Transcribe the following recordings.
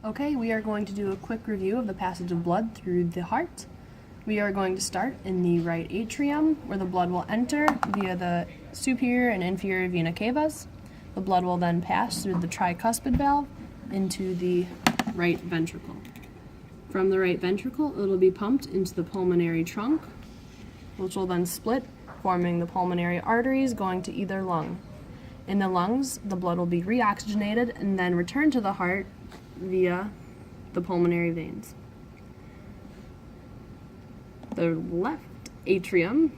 Okay, we are going to do a quick review of the passage of blood through the heart. We are going to start in the right atrium, where the blood will enter via the superior and inferior vena cavas. The blood will then pass through the tricuspid valve into the right ventricle. From the right ventricle, it will be pumped into the pulmonary trunk, which will then split, forming the pulmonary arteries going to either lung. In the lungs, the blood will be reoxygenated and then returned to the heart via the pulmonary veins. The left atrium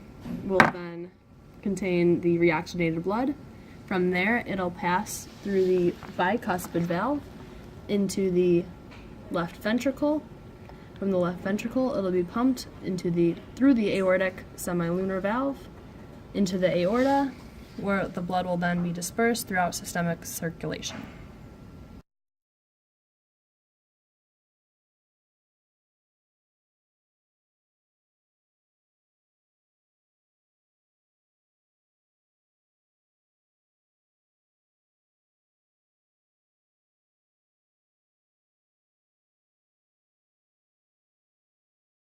will then contain the reoxygenated blood. From there, it'll pass through the bicuspid valve into the left ventricle. From the left ventricle, it'll be pumped through the aortic semilunar valve into the aorta, where the blood will then be dispersed throughout systemic circulation.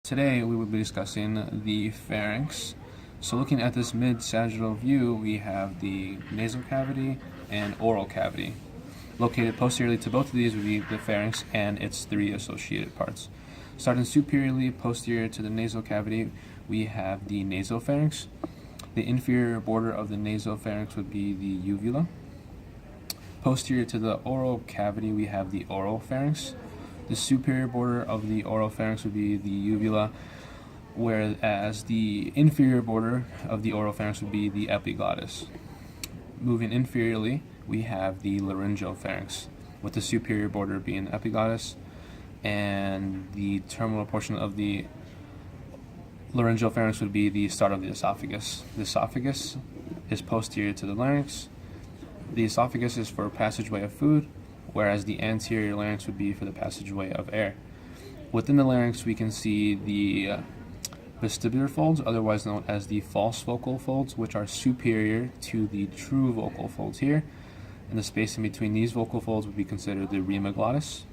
Today we will be discussing the pharynx. So looking at this mid-sagittal view, we have the nasal cavity and oral cavity. Located posteriorly to both of these would be the pharynx and its three associated parts. Starting superiorly posterior to the nasal cavity, we have the nasopharynx. The inferior border of the nasopharynx would be the uvula. Posterior to the oral cavity, we have the oral pharynx. The superior border of the oral pharynx would be the uvula, whereas the inferior border of the oral pharynx would be the epiglottis. Moving inferiorly, we have the laryngeal pharynx, with the superior border being the epiglottis, and the terminal portion of the laryngeal pharynx would be the start of the esophagus. The esophagus is posterior to the larynx. The esophagus is for passageway of food, whereas the anterior larynx would be for the passageway of air. Within the larynx, we can see the vestibular folds, otherwise known as the false vocal folds, which are superior to the true vocal folds here, and the space in between these vocal folds would be considered the rima glottis.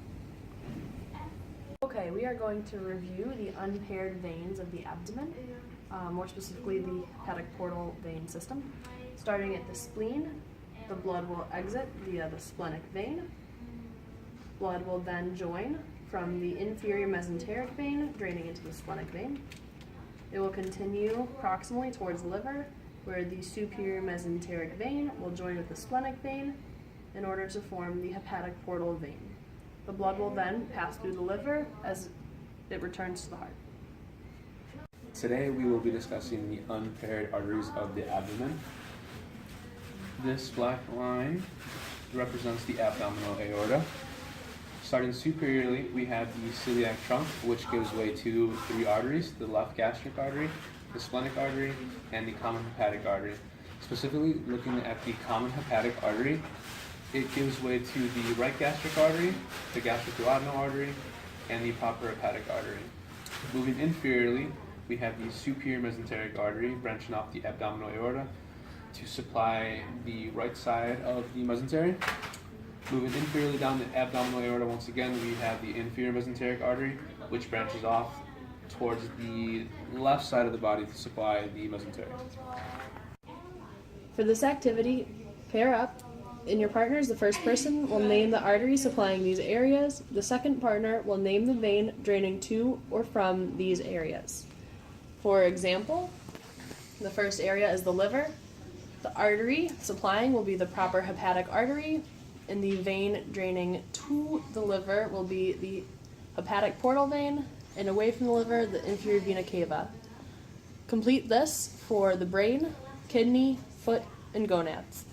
Okay, we are going to review the unpaired veins of the abdomen, more specifically the hepatic portal vein system. Starting at the spleen, the blood will exit via the splenic vein. Blood will then join from the inferior mesenteric vein, draining into the splenic vein. It will continue proximally towards the liver, where the superior mesenteric vein will join with the splenic vein in order to form the hepatic portal vein. The blood will then pass through the liver as it returns to the heart. Today we will be discussing the unpaired arteries of the abdomen. This black line represents the abdominal aorta. Starting superiorly, we have the celiac trunk, which gives way to three arteries: the left gastric artery, the splenic artery, and the common hepatic artery. Specifically, looking at the common hepatic artery, it gives way to the right gastric artery, the gastric-duodenal artery, and the proper hepatic artery. Moving inferiorly, we have the superior mesenteric artery branching off the abdominal aorta to supply the right side of the mesentery. Moving inferiorly down the abdominal aorta, once again, we have the inferior mesenteric artery, which branches off towards the left side of the body to supply the mesentery. For this activity, pair up. In your partners, the first person will name the artery supplying these areas. The second partner will name the vein draining to or from these areas. For example, the first area is the liver. The artery supplying will be the proper hepatic artery, and the vein draining to the liver will be the hepatic portal vein, and away from the liver, the inferior vena cava. Complete this for the brain, kidney, foot, and gonads.